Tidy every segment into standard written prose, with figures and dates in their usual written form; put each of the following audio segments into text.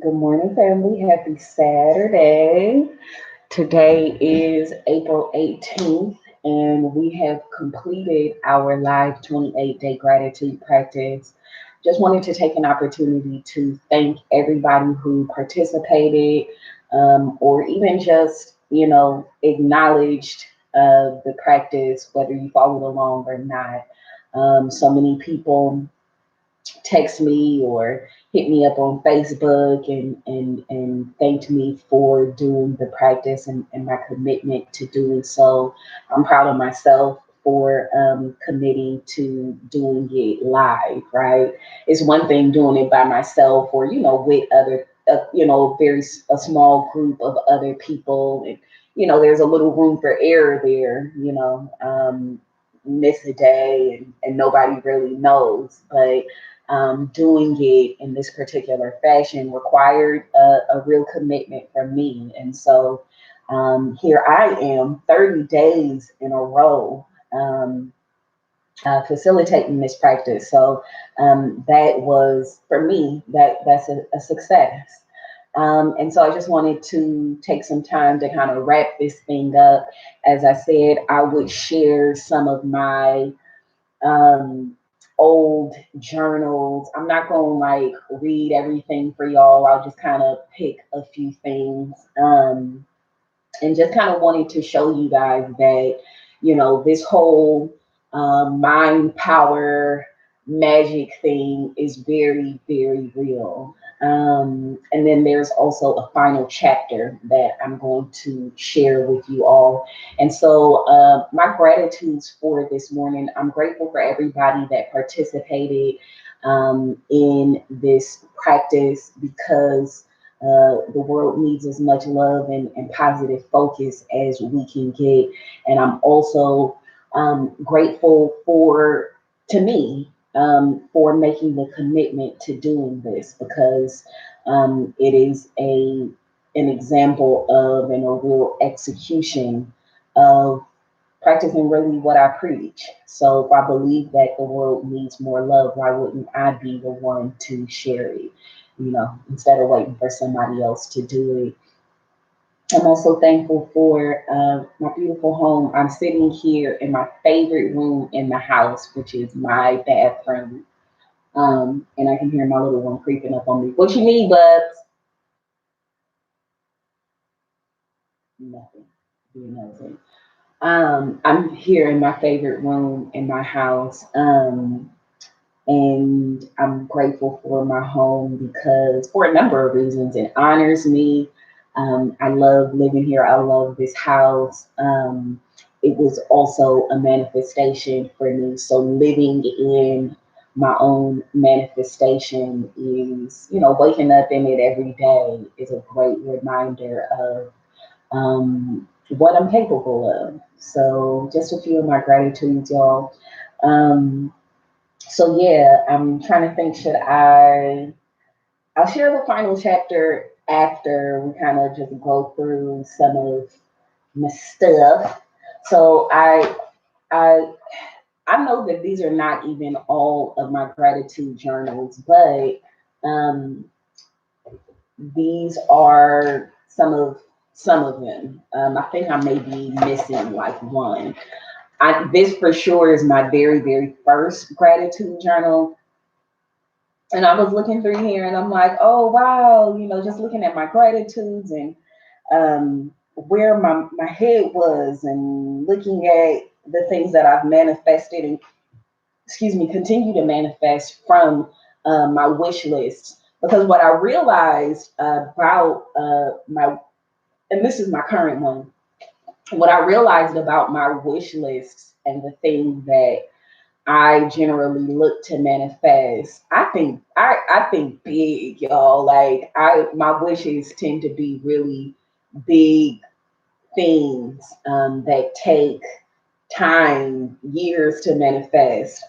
Good morning, family. Happy Saturday. Today is April 18th, and we have completed our live 28-day gratitude practice. Just wanted to take an opportunity to thank everybody who participated, or even just, acknowledged the practice, whether you followed along or not. So many people text me or hit me up on Facebook and thanked me for doing the practice and my commitment to doing so. I'm proud of myself for committing to doing it live, right? It's one thing doing it by myself or, with other, a small group of other people. And, there's a little room for error there, miss a day and nobody really knows. But doing it in this particular fashion required a real commitment from me. And so here I am, 30 days in a row, facilitating this practice. So that was, for me, that's a success. And so I just wanted to take some time to kind of wrap this thing up. As I said, I would share some of my um, old journals. I'm not going to like read everything for y'all. I'll just kind of pick a few things and just kind of wanted to show you guys that, this whole mind power magic thing is very, very real. And then there's also a final chapter that I'm going to share with you all. And so, my gratitudes for this morning, I'm grateful for everybody that participated in this practice because the world needs as much love and positive focus as we can get. And I'm also grateful to me, for making the commitment to doing this because it is an example of and a real execution of practicing really what I preach. So if I believe that the world needs more love, why wouldn't I be the one to share it? Instead of waiting for somebody else to do it. I'm also thankful for my beautiful home. I'm sitting here in my favorite room in the house, which is my bathroom. And I can hear my little one creeping up on me. What you need, Bubs? Nothing. Being nosy. I'm here in my favorite room in my house. And I'm grateful for my home because, for a number of reasons, it honors me. I love living here. I love this house. It was also a manifestation for me. So living in my own manifestation is, waking up in it every day is a great reminder of what I'm capable of. So just a few of my gratitudes, y'all. Um, so yeah, I'm trying to think. I'll share the final chapter after we kind of just go through some of my stuff. So I I know that these are not even all of my gratitude journals, but um, these are some of them. I think I may be missing like one. This for sure is my very, very first gratitude journal. And I was looking through here and I'm like, oh, wow, just looking at my gratitudes and where my head was and looking at the things that I've manifested and, excuse me, continue to manifest from my wish list. Because what I realized about and this is my current one, what I realized about my wish lists and the things that I generally look to manifest. I think big, y'all. Like my wishes tend to be really big things that take time, years to manifest.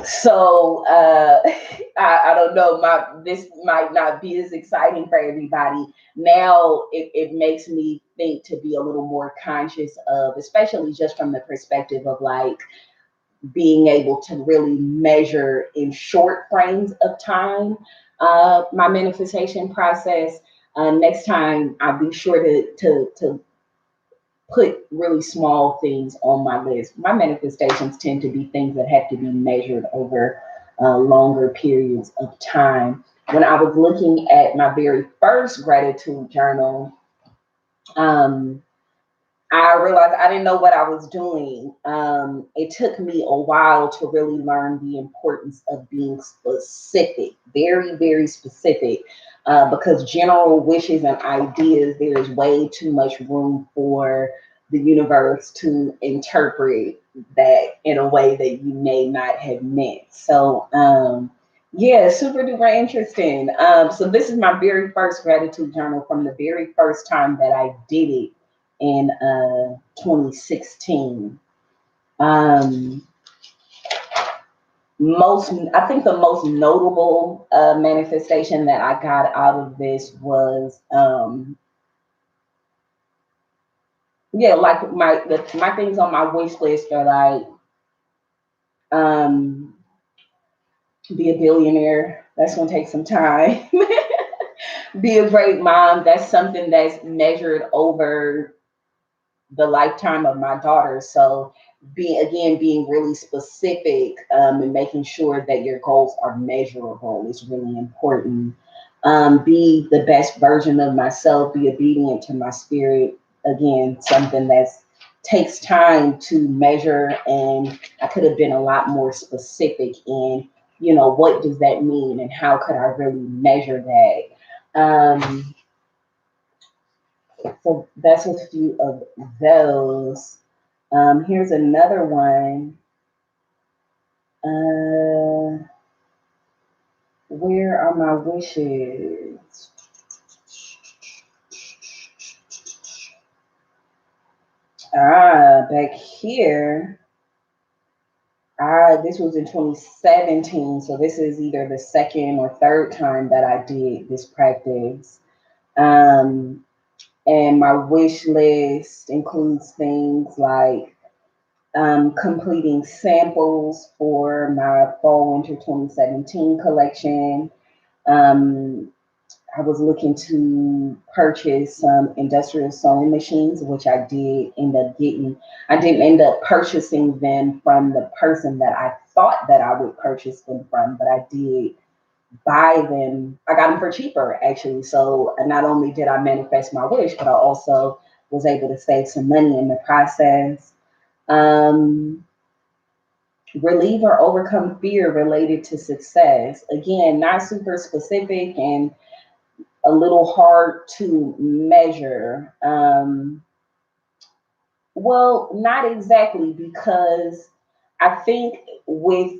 So I don't know. This might not be as exciting for everybody. Now it makes me think to be a little more conscious of, especially just from the perspective of like being able to really measure in short frames of time my manifestation process. Next time, I'll be sure to put really small things on my list. My manifestations tend to be things that have to be measured over longer periods of time. When I was looking at my very first gratitude journal, um, I realized I didn't know what I was doing. It took me a while to really learn the importance of being specific, very, very specific, because general wishes and ideas, there is way too much room for the universe to interpret that in a way that you may not have meant. So, yeah, super duper interesting. So, this is my very first gratitude journal from the very first time that I did it in 2016. Um, I think the most notable manifestation that I got out of this was, yeah, like my things on my wish list are like, um, be a billionaire. That's gonna take some time. Be a great mom. That's something that's measured over the lifetime of my daughter. So being really specific, and making sure that your goals are measurable is really important. Be the best version of myself, be obedient to my spirit. Again, something that takes time to measure, and I could have been a lot more specific in, what does that mean and how could I really measure that. So that's a few of those. Here's another one. Uh, where are my wishes? Back here. This was in 2017, so this is either the second or third time that I did this practice. Um, and my wish list includes things like completing samples for my fall winter 2017 collection. Um, I was looking to purchase some industrial sewing machines, which I did end up getting. I didn't end up purchasing them from the person that I thought that I would purchase them from, but I did buy them. I got them for cheaper, actually. So not only did I manifest my wish, but I also was able to save some money in the process. Um, Relieve or overcome fear related to success. Again, not super specific and a little hard to measure. Well, not exactly, because I think with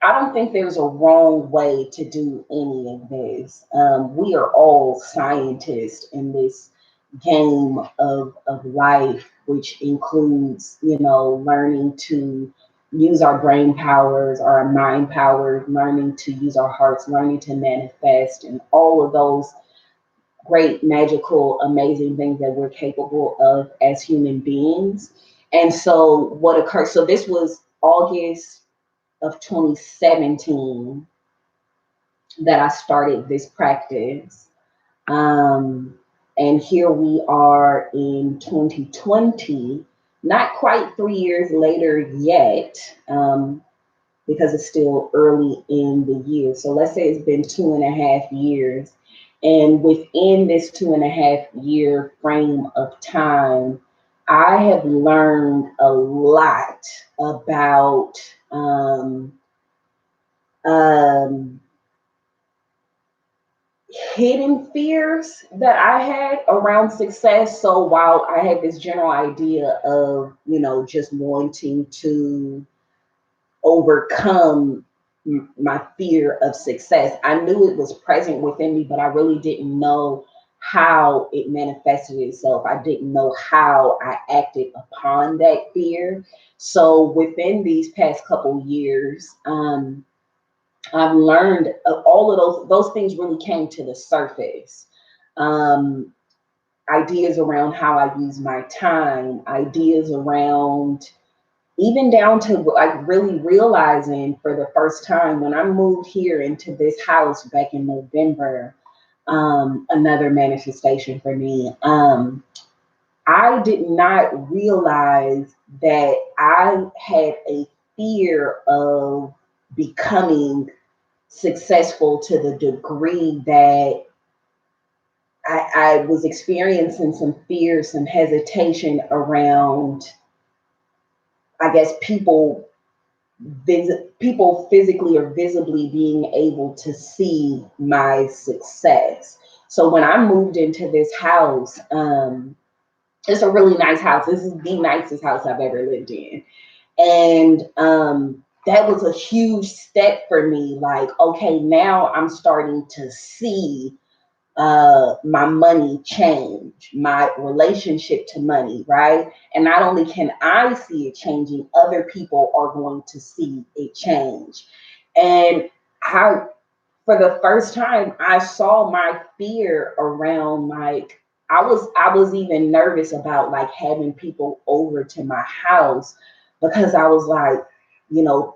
I don't think there's a wrong way to do any of this. We are all scientists in this game of life, which includes, learning to use our brain powers, our mind powers, learning to use our hearts, learning to manifest, and all of those great, magical, amazing things that we're capable of as human beings. And so, what occurred? So, this was August of 2017 that I started this practice. Um, and here we are in 2020, not quite 3 years later yet, because it's still early in the year. So let's say it's been 2.5 years. And within this 2.5 year frame of time, I have learned a lot about um, hidden fears that I had around success. So while I had this general idea of, just wanting to overcome my fear of success, I knew it was present within me, but I really didn't know how it manifested itself. I didn't know how I acted upon that fear. So within these past couple years, I've learned all of those things really came to the surface. Um, Ideas around how I use my time, ideas around even down to like really realizing for the first time when I moved here into this house back in November, another manifestation for me. I did not realize that I had a fear of becoming successful to the degree that I was experiencing some fear, some hesitation around, I guess, people physically or visibly being able to see my success. So when I moved into this house, it's a really nice house. This is the nicest house I've ever lived in. And that was a huge step for me. Like, okay, now I'm starting to see my money change, my relationship to money, right? And not only can I see it changing, other people are going to see it change. And how, for the first time, I saw my fear around, like, I was even nervous about like having people over to my house because I was like, you know,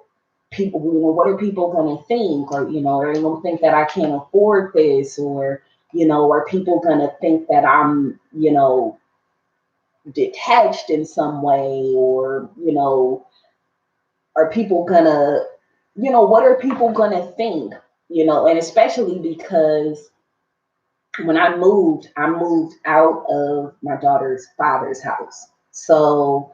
people, what are people gonna think? Or, are they gonna think that I can't afford this? Or, are people gonna think that I'm, detached in some way? Or, are people gonna, what are people gonna think? And especially because when I moved out of my daughter's father's house. So,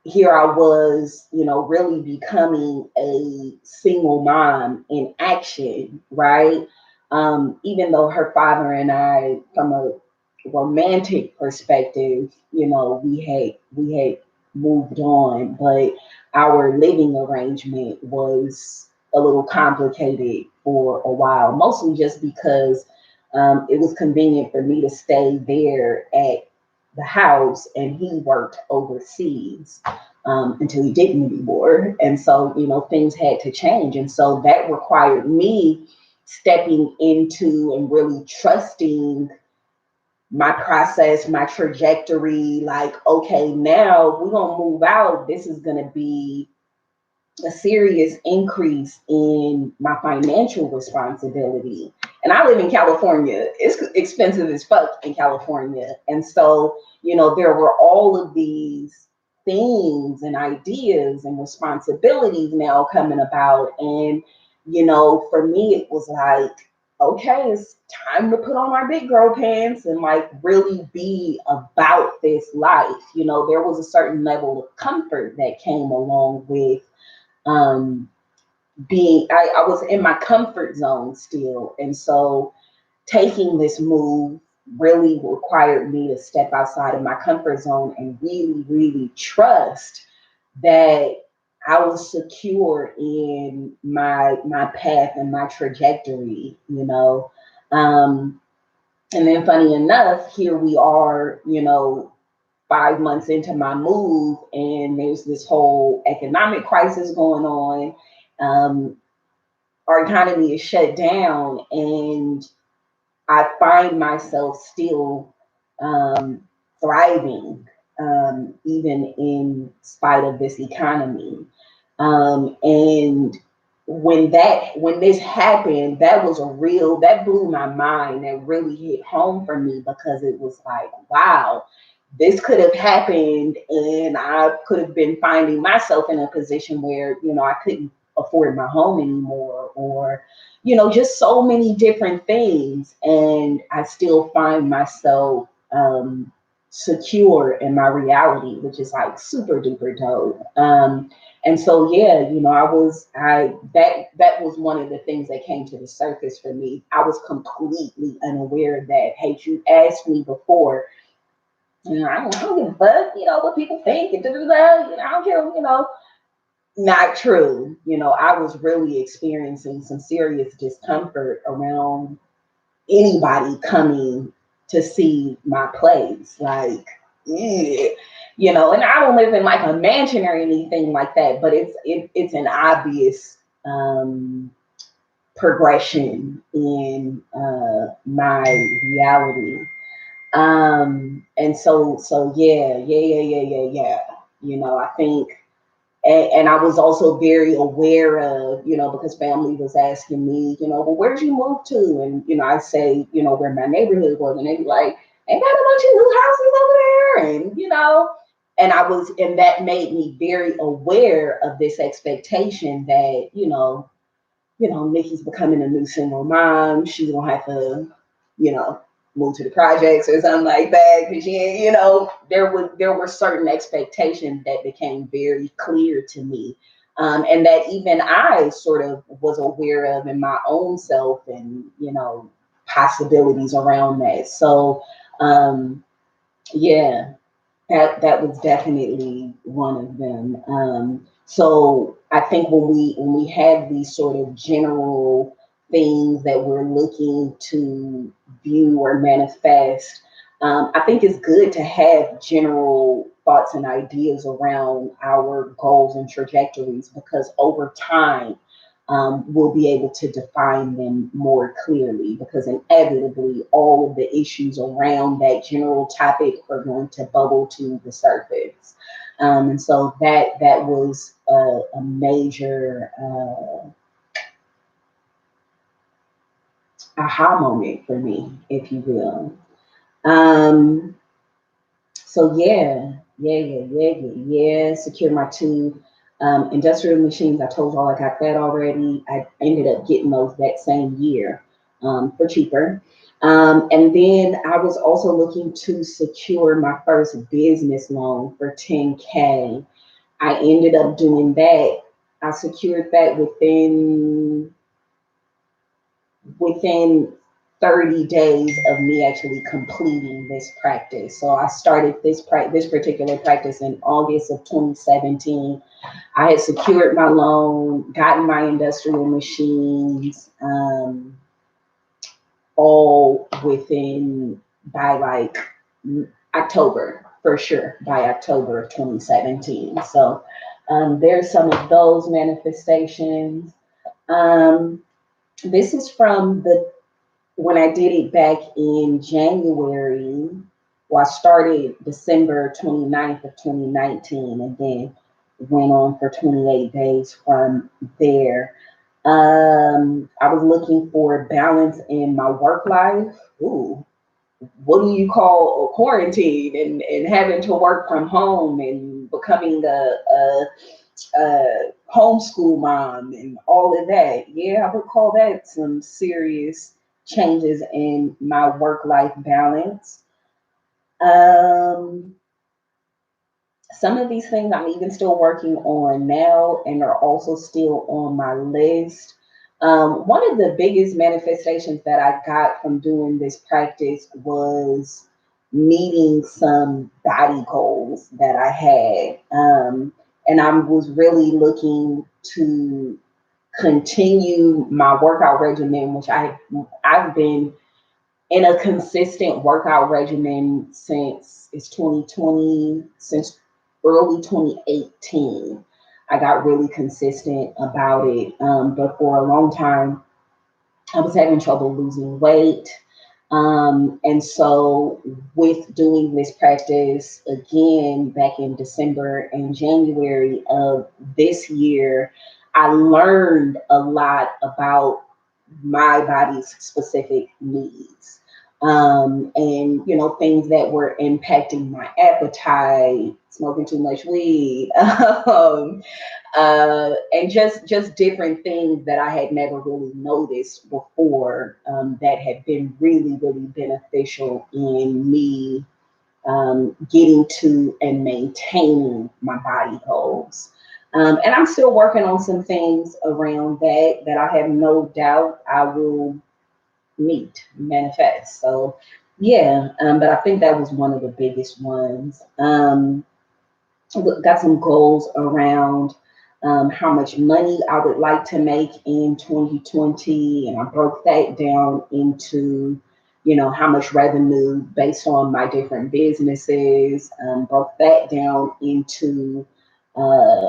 here I was, really becoming a single mom in action, right? Even though her father and I, from a romantic perspective, we had moved on, but our living arrangement was a little complicated for a while, mostly just because it was convenient for me to stay there at the house, and he worked overseas until he didn't anymore. And so, things had to change. And so that required me stepping into and really trusting my process, my trajectory. Like, okay, now we're going to move out. This is going to be a serious increase in my financial responsibility. And I live in California. It's expensive as fuck in California. And so, there were all of these things and ideas and responsibilities now coming about. And, for me, it was like, okay, it's time to put on my big girl pants and like really be about this life. There was a certain level of comfort that came along with um, I was in my comfort zone still. And so taking this move really required me to step outside of my comfort zone and really, really trust that I was secure in my path and my trajectory, and then funny enough, here we are, 5 months into my move, and there's this whole economic crisis going on. Um, our economy is shut down, and I find myself still thriving, even in spite of this economy. And when this happened, that blew my mind. That really hit home for me because it was like, wow, this could have happened, and I could have been finding myself in a position where, I couldn't afford my home anymore, or, just so many different things. And I still find myself secure in my reality, which is like super duper dope. And so, yeah, that was one of the things that came to the surface for me. I was completely unaware of that. Hey, you asked me before, I don't give a fuck, what people think, and I don't care, not true. I was really experiencing some serious discomfort around anybody coming to see my place. Like, yeah, and I don't live in like a mansion or anything like that, but it's an obvious progression in my reality. And so yeah. I think, and I was also very aware of, because family was asking me, well, where'd you move to? And, I say, where my neighborhood was. And they'd be like, ain't got a bunch of new houses over there. And, and that made me very aware of this expectation that, Nikki's becoming a new single mom. She's gonna have to, you know, move to the projects or something like that. Because there were certain expectations that became very clear to me, and that even I sort of was aware of in my own self, and possibilities around that. So, yeah, that was definitely one of them. So I think when we have these sort of general things that we're looking to view or manifest, I think it's good to have general thoughts and ideas around our goals and trajectories, because over time we'll be able to define them more clearly, because inevitably all of the issues around that general topic are going to bubble to the surface. And so that was a major aha moment for me, if you will. Um, so yeah. Secure my two industrial machines. I told y'all I got that already. I ended up getting those that same year for cheaper. And then I was also looking to secure my first business loan for 10K. I ended up doing that. I secured that within 30 days of me actually completing this practice. So I started this particular practice in August of 2017. I had secured my loan, gotten my industrial machines, all within by like October, for sure, by October of 2017. So there's some of those manifestations. Um, this is from the when I did it back in January. Well, I started December 29th of 2019, and then went on for 28 days from there. I was looking for balance in my work life. Ooh, what do you call a quarantine, and having to work from home and becoming a homeschool mom and all of that. Yeah, I would call that some serious changes in my work life balance. Um, some of these things I'm even still working on now and are also still on my list. One of the biggest manifestations that I got from doing this practice was meeting some body goals that I had. And I was really looking to continue my workout regimen, which I've been in a consistent workout regimen since it's 2020, since early 2018. I got really consistent about it. But for a long time, I was having trouble losing weight. And so, with doing this practice again back in December and January of this year, I learned a lot about my body's specific needs. And things that were impacting my appetite, smoking too much weed, and just different things that I had never really noticed before, that had been really really beneficial in me getting to and maintaining my body goals. And I'm still working on some things around that I have no doubt I will meet, manifest. So yeah, but I think that was one of the biggest ones. Got some goals around how much money I would like to make in 2020, and I broke that down into, how much revenue based on my different businesses. Broke that down into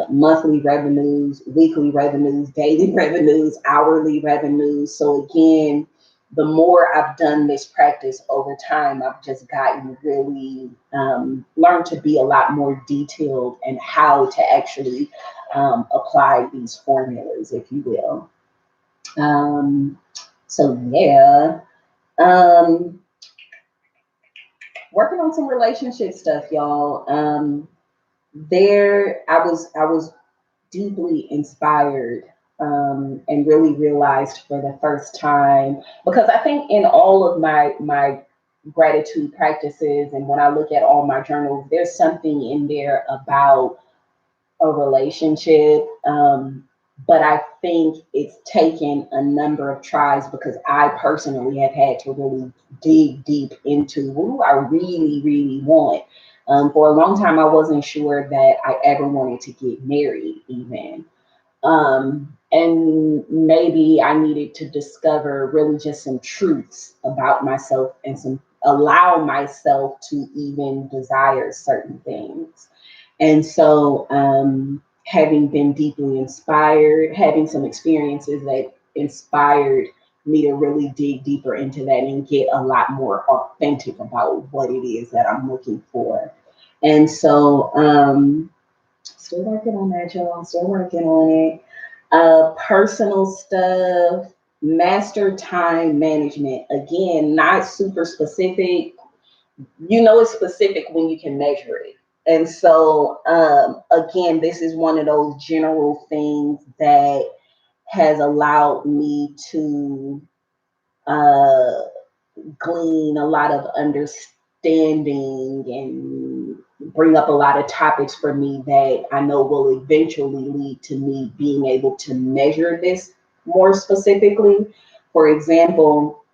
monthly revenues, weekly revenues, daily revenues, hourly revenues. So again, the more I've done this practice over time, I've just gotten really learned to be a lot more detailed in how to actually apply these formulas, if you will. Um, so yeah, um, working on some relationship stuff, y'all. I was deeply inspired and really realized for the first time, because I think in all of my gratitude practices and when I look at all my journals, there's something in there about a relationship. But I think it's taken a number of tries because I personally have had to really dig deep into what do I really, really want. For a long time, I wasn't sure that I ever wanted to get married, even. And maybe I needed to discover really just some truths about myself and some allow myself to even desire certain things. And so, having been deeply inspired, having some experiences that inspired me to really dig deeper into that and get a lot more authentic about what it is that I'm looking for. And so, still working on that, y'all. Still working on it. Personal stuff, master time management. Again, not super specific. You know, it's specific when you can measure it. And so, again, this is one of those general things that has allowed me to uh, glean a lot of understanding and bring up a lot of topics for me that I know will eventually lead to me being able to measure this more specifically. For example,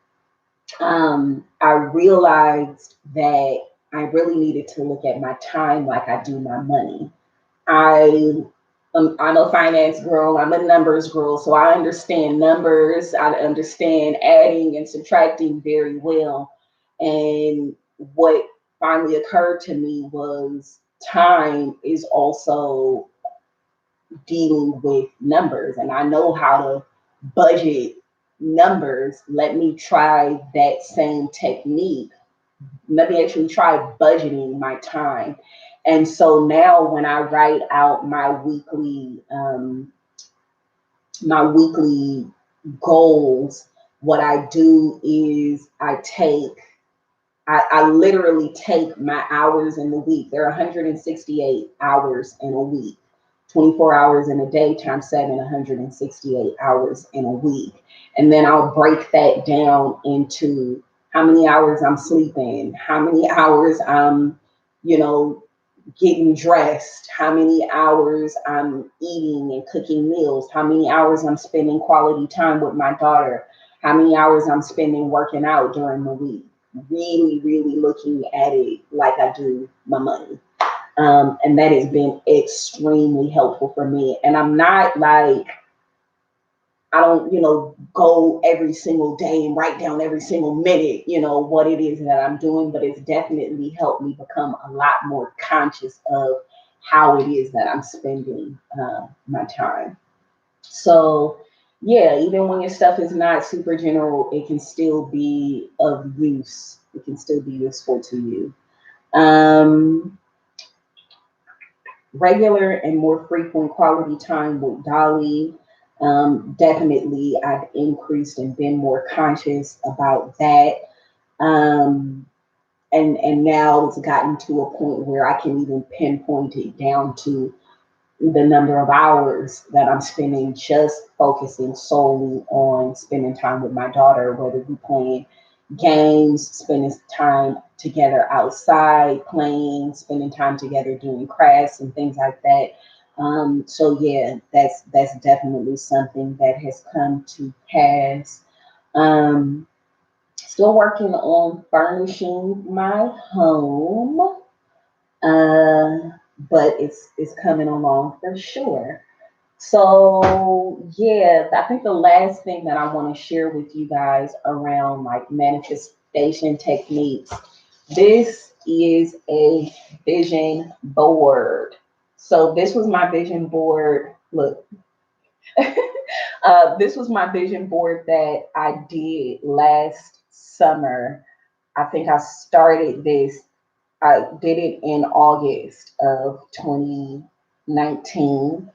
I realized that I really needed to look at my time like I do my money. I I'm a finance girl. I'm a numbers girl, so I understand numbers. I understand adding and subtracting very well. And what finally occurred to me was time is also dealing with numbers, and I know how to budget numbers. Let me try that same technique. Let me actually try budgeting my time. And so now when I write out my weekly goals, what I do is I literally take my hours in the week. There are 168 hours in a week, 24 hours in a day times seven, 168 hours in a week. And then I'll break that down into how many hours I'm sleeping, how many hours I'm, you know, getting dressed, how many hours I'm eating and cooking meals, how many hours I'm spending quality time with my daughter, how many hours I'm spending working out during the week. Really, really looking at it like I do my money. And that has been extremely helpful for me. And I'm not like, I don't, go every single day and write down every single minute, what it is that I'm doing, but it's definitely helped me become a lot more conscious of how it is that I'm spending my time. So, yeah, even when your stuff is not super general, it can still be of use. It can still be useful to you. Um, Regular and more frequent quality time with Dolly. Definitely, I've increased and been more conscious about that. Um, and now it's gotten to a point where I can even pinpoint it down to the number of hours that I'm spending just focusing solely on spending time with my daughter, whether we playing games, spending time together outside, playing, spending time together doing crafts and things like that. So yeah, that's definitely something that has come to pass. Um, Still working on furnishing my home, but it's coming along for sure. So yeah, I think the last thing that I want to share with you guys around like manifestation techniques, this is a vision board. So this was my vision board. Look, This was my vision board that I did last summer. I think I started this, I did it in August of 2019.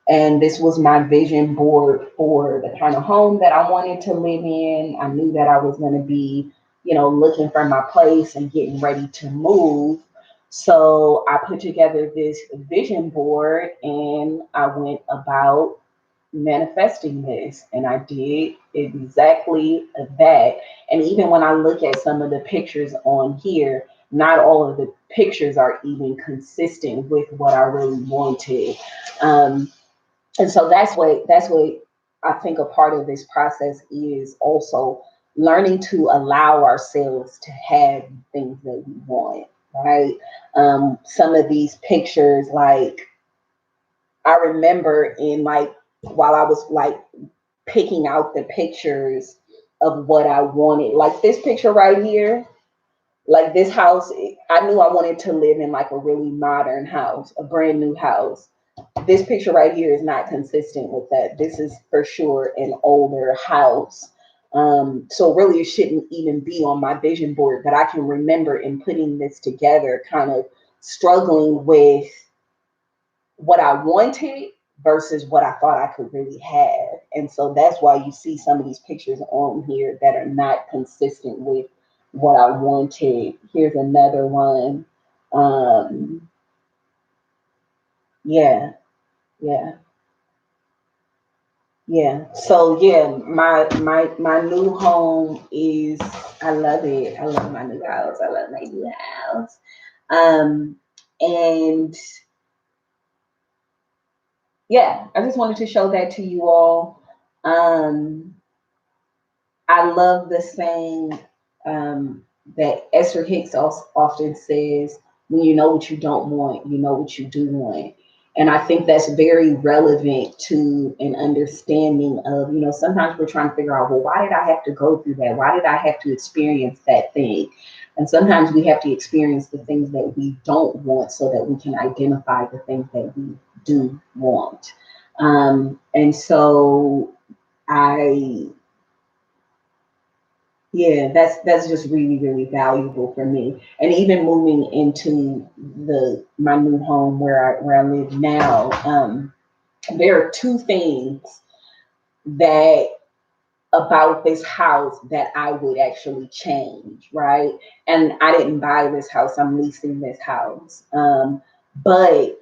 And this was my vision board for the kind of home that I wanted to live in. I knew that I was going to be, looking for my place and getting ready to move. So I put together this vision board and I went about manifesting this, and I did exactly that. And even when I look at some of the pictures on here, not all of the pictures are even consistent with what I really wanted. Um, and so that's what I think a part of this process is also learning to allow ourselves to have things that we want, right? Some of these pictures, like I remember in like while I was like picking out the pictures of what I wanted, like this picture right here, like this house, I knew I wanted to live in like a really modern house, a brand new house. This picture right here is not consistent with that. This is for sure an older house. So really, it shouldn't even be on my vision board. But I can remember in putting this together, kind of struggling with what I wanted versus what I thought I could really have. And so that's why you see some of these pictures on here that are not consistent with what I wanted. Here's another one. Um, yeah, yeah. Yeah. So yeah, my new home is, I love it. I love my new house. I love my new house. Um and yeah, I just wanted to show that to you all. Um I love the saying that Esther Hicks often says, when you know what you don't want, you know what you do want. And I think that's very relevant to an understanding of, sometimes we're trying to figure out, well, why did I have to go through that? Why did I have to experience that thing? And sometimes we have to experience the things that we don't want so that we can identify the things that we do want. And so I yeah, that's just really, really valuable for me. And even moving into the my new home where I live now, there are two things that about this house that I would actually change, right? And I didn't buy this house; I'm leasing this house. But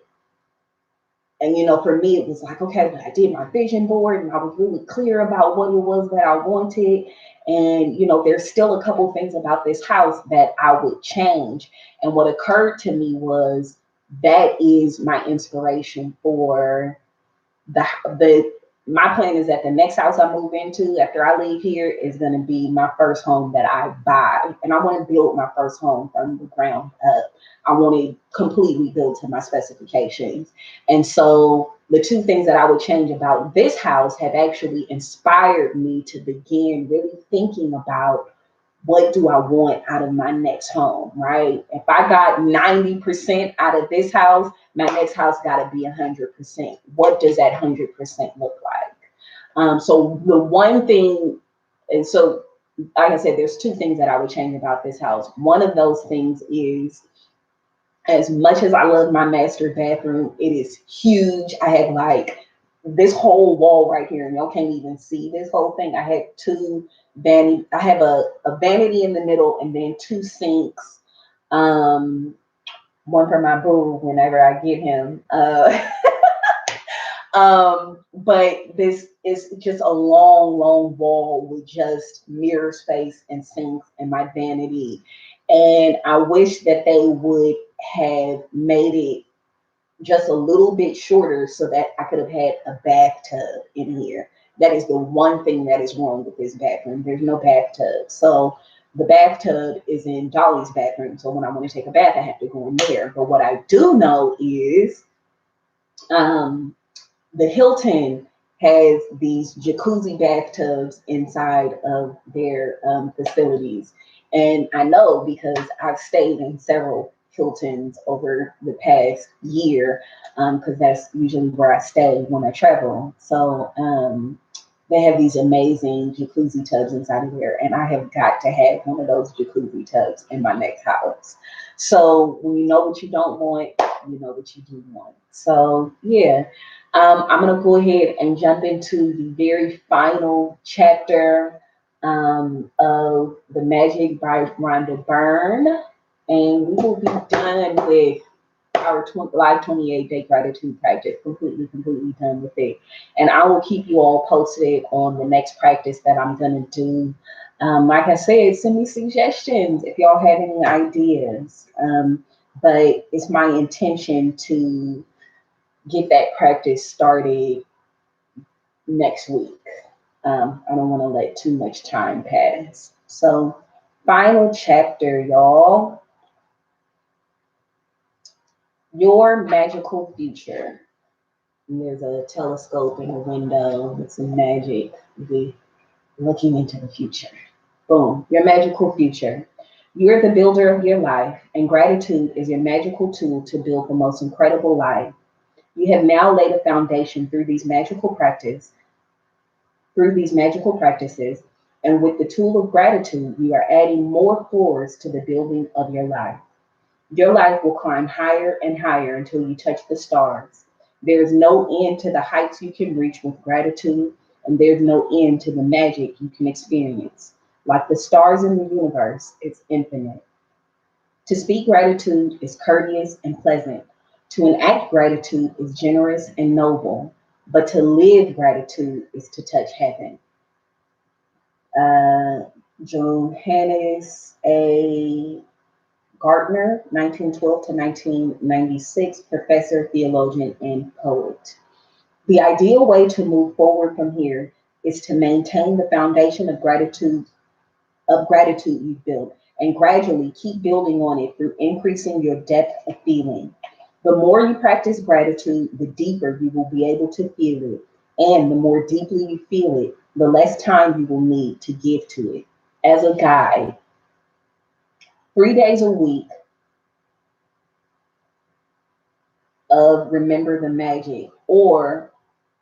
and for me, it was like, okay, when I did my vision board and I was really clear about what it was that I wanted. And there's still a couple things about this house that I would change. And what occurred to me was that is my inspiration for the my plan is that the next house I move into after I leave here is going to be my first home that I buy. And I want to build my first home from the ground up. I want it completely built to my specifications. And so the two things that I would change about this house have actually inspired me to begin really thinking about what do I want out of my next home, right? If I got 90% out of this house, my next house got to be 100%. What does that 100% look like? So the one thing, and so like I said, there's two things that I would change about this house. One of those things is, as much as I love my master bathroom, it is huge. I have like this whole wall right here, and y'all can't even see this whole thing. I have two vanity. I have a vanity in the middle, and then two sinks. Um, One for my boo whenever I get him. But this is just a long, long wall with just mirror space and sinks and my vanity. And I wish that they would have made it just a little bit shorter so that I could have had a bathtub in here. That is the one thing that is wrong with this bathroom. There's no bathtub. So the bathtub is in Dolly's bathroom. So when I want to take a bath, I have to go in there. But what I do know is um, the Hilton has these jacuzzi bathtubs inside of their facilities. And I know because I've stayed in several Hiltons over the past year, because that's usually where I stay when I travel. So They have these amazing jacuzzi tubs inside of there, and I have got to have one of those jacuzzi tubs in my next house. So when you know what you don't want, you know what you do want. So yeah, I'm gonna go ahead and jump into the very final chapter of The Magic by Rhonda Byrne, and we will be done with our live 28-day gratitude practice, completely done with it. And I will keep you all posted on the next practice that I'm going to do. Like I said, send me suggestions if y'all have any ideas. But it's my intention to get that practice started next week. I don't want to let too much time pass. So, final chapter, y'all. Your magical future. And there's a telescope in the window with some magic. We're looking into the future. Boom, your magical future. You're the builder of your life, and gratitude is your magical tool to build the most incredible life. You have now laid a foundation through these magical practices, and with the tool of gratitude, you are adding more floors to the building of your life. Your life will climb higher and higher until you touch the stars. There is no end to the heights you can reach with gratitude, and there's no end to the magic you can experience. Like the stars in the universe, it's infinite. To speak gratitude is courteous and pleasant. To enact gratitude is generous and noble. But to live gratitude is to touch heaven. Uh, Johannes A. Gardner, 1912 to 1996, professor, theologian, and poet. The ideal way to move forward from here is to maintain the foundation of gratitude you've built and gradually keep building on it through increasing your depth of feeling. The more you practice gratitude, the deeper you will be able to feel it. And the more deeply you feel it, the less time you will need to give to it. As a guide, 3 days a week of Remember the Magic, or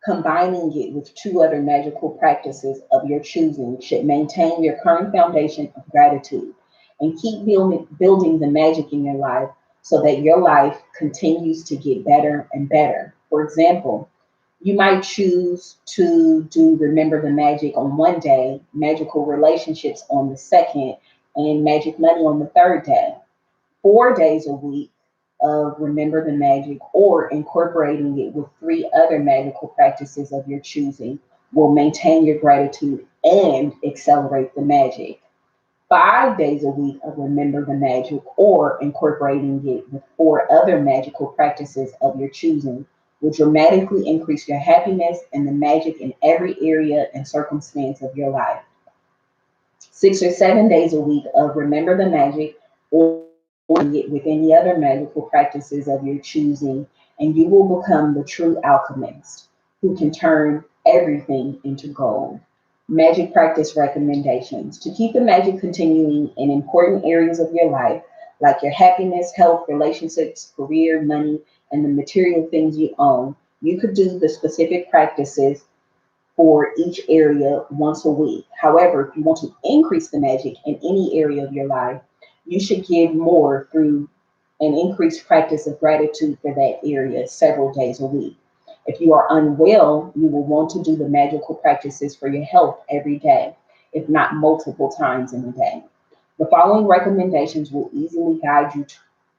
combining it with two other magical practices of your choosing should maintain your current foundation of gratitude and keep building the magic in your life so that your life continues to get better and better. For example, you might choose to do Remember the Magic on one day, Magical Relationships on the second, and Magic Money on the third day. 4 days a week of Remember the Magic or incorporating it with three other magical practices of your choosing will maintain your gratitude and accelerate the magic. 5 days a week of Remember the Magic or incorporating it with four other magical practices of your choosing will dramatically increase your happiness and the magic in every area and circumstance of your life. 6 or 7 days a week of Remember the Magic or it with any other magical practices of your choosing, and you will become the true alchemist who can turn everything into gold. Magic practice recommendations. To keep the magic continuing in important areas of your life, like your happiness, health, relationships, career, money, and the material things you own, you could do the specific practices for each area once a week. However, if you want to increase the magic in any area of your life, you should give more through an increased practice of gratitude for that area several days a week. If you are unwell, you will want to do the magical practices for your health every day, if not multiple times in a day. The following recommendations will easily guide you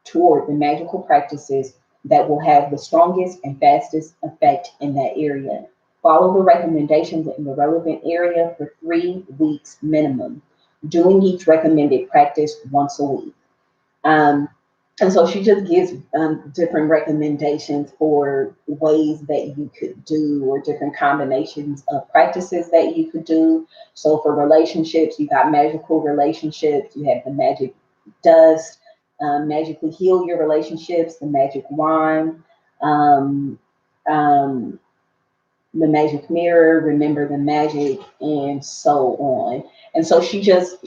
toward the magical practices that will have the strongest and fastest effect in that area. Follow the recommendations in the relevant area for 3 weeks minimum, doing each recommended practice once a week. Um, and so she just gives different recommendations for ways that you could do or different combinations of practices that you could do. So for relationships, you got magical relationships, you have the magic dust, magically heal your relationships, the magic wand, um, um, the magic mirror, remember the magic, and so on. And so she just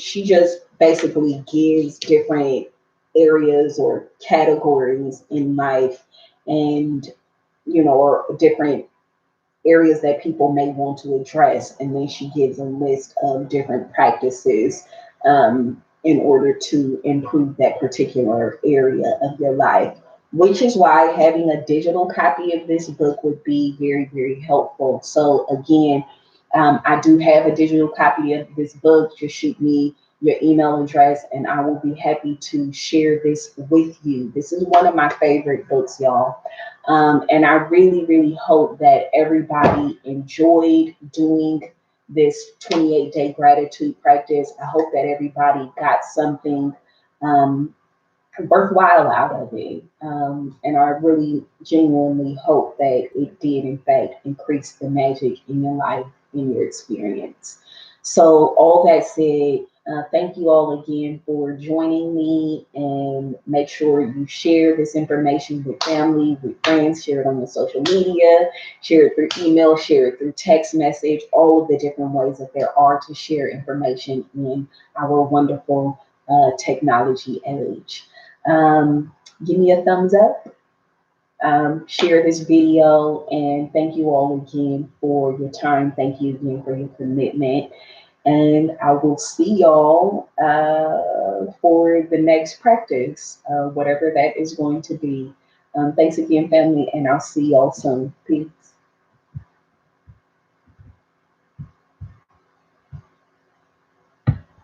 basically gives different areas or categories in life, and or different areas that people may want to address. And then she gives a list of different practices in order to improve that particular area of your life. Which is why having a digital copy of this book would be very, very helpful. So, again, I do have a digital copy of this book. Just shoot me your email address and I will be happy to share this with you. This is one of my favorite books, y'all. And I really, really hope that everybody enjoyed doing this 28-day gratitude practice. I hope that everybody got something um, worthwhile out of it. And I really genuinely hope that it did, in fact, increase the magic in your life, in your experience. So, all that said, thank you all again for joining me, and make sure you share this information with family, with friends, share it on your social media, share it through email, share it through text message, all of the different ways that there are to share information in our wonderful technology age. Give me a thumbs up, share this video, and thank you all again for your time. Thank you again for your commitment. And I will see y'all for the next practice, whatever that is going to be. Thanks again, family, and I'll see y'all soon. Peace.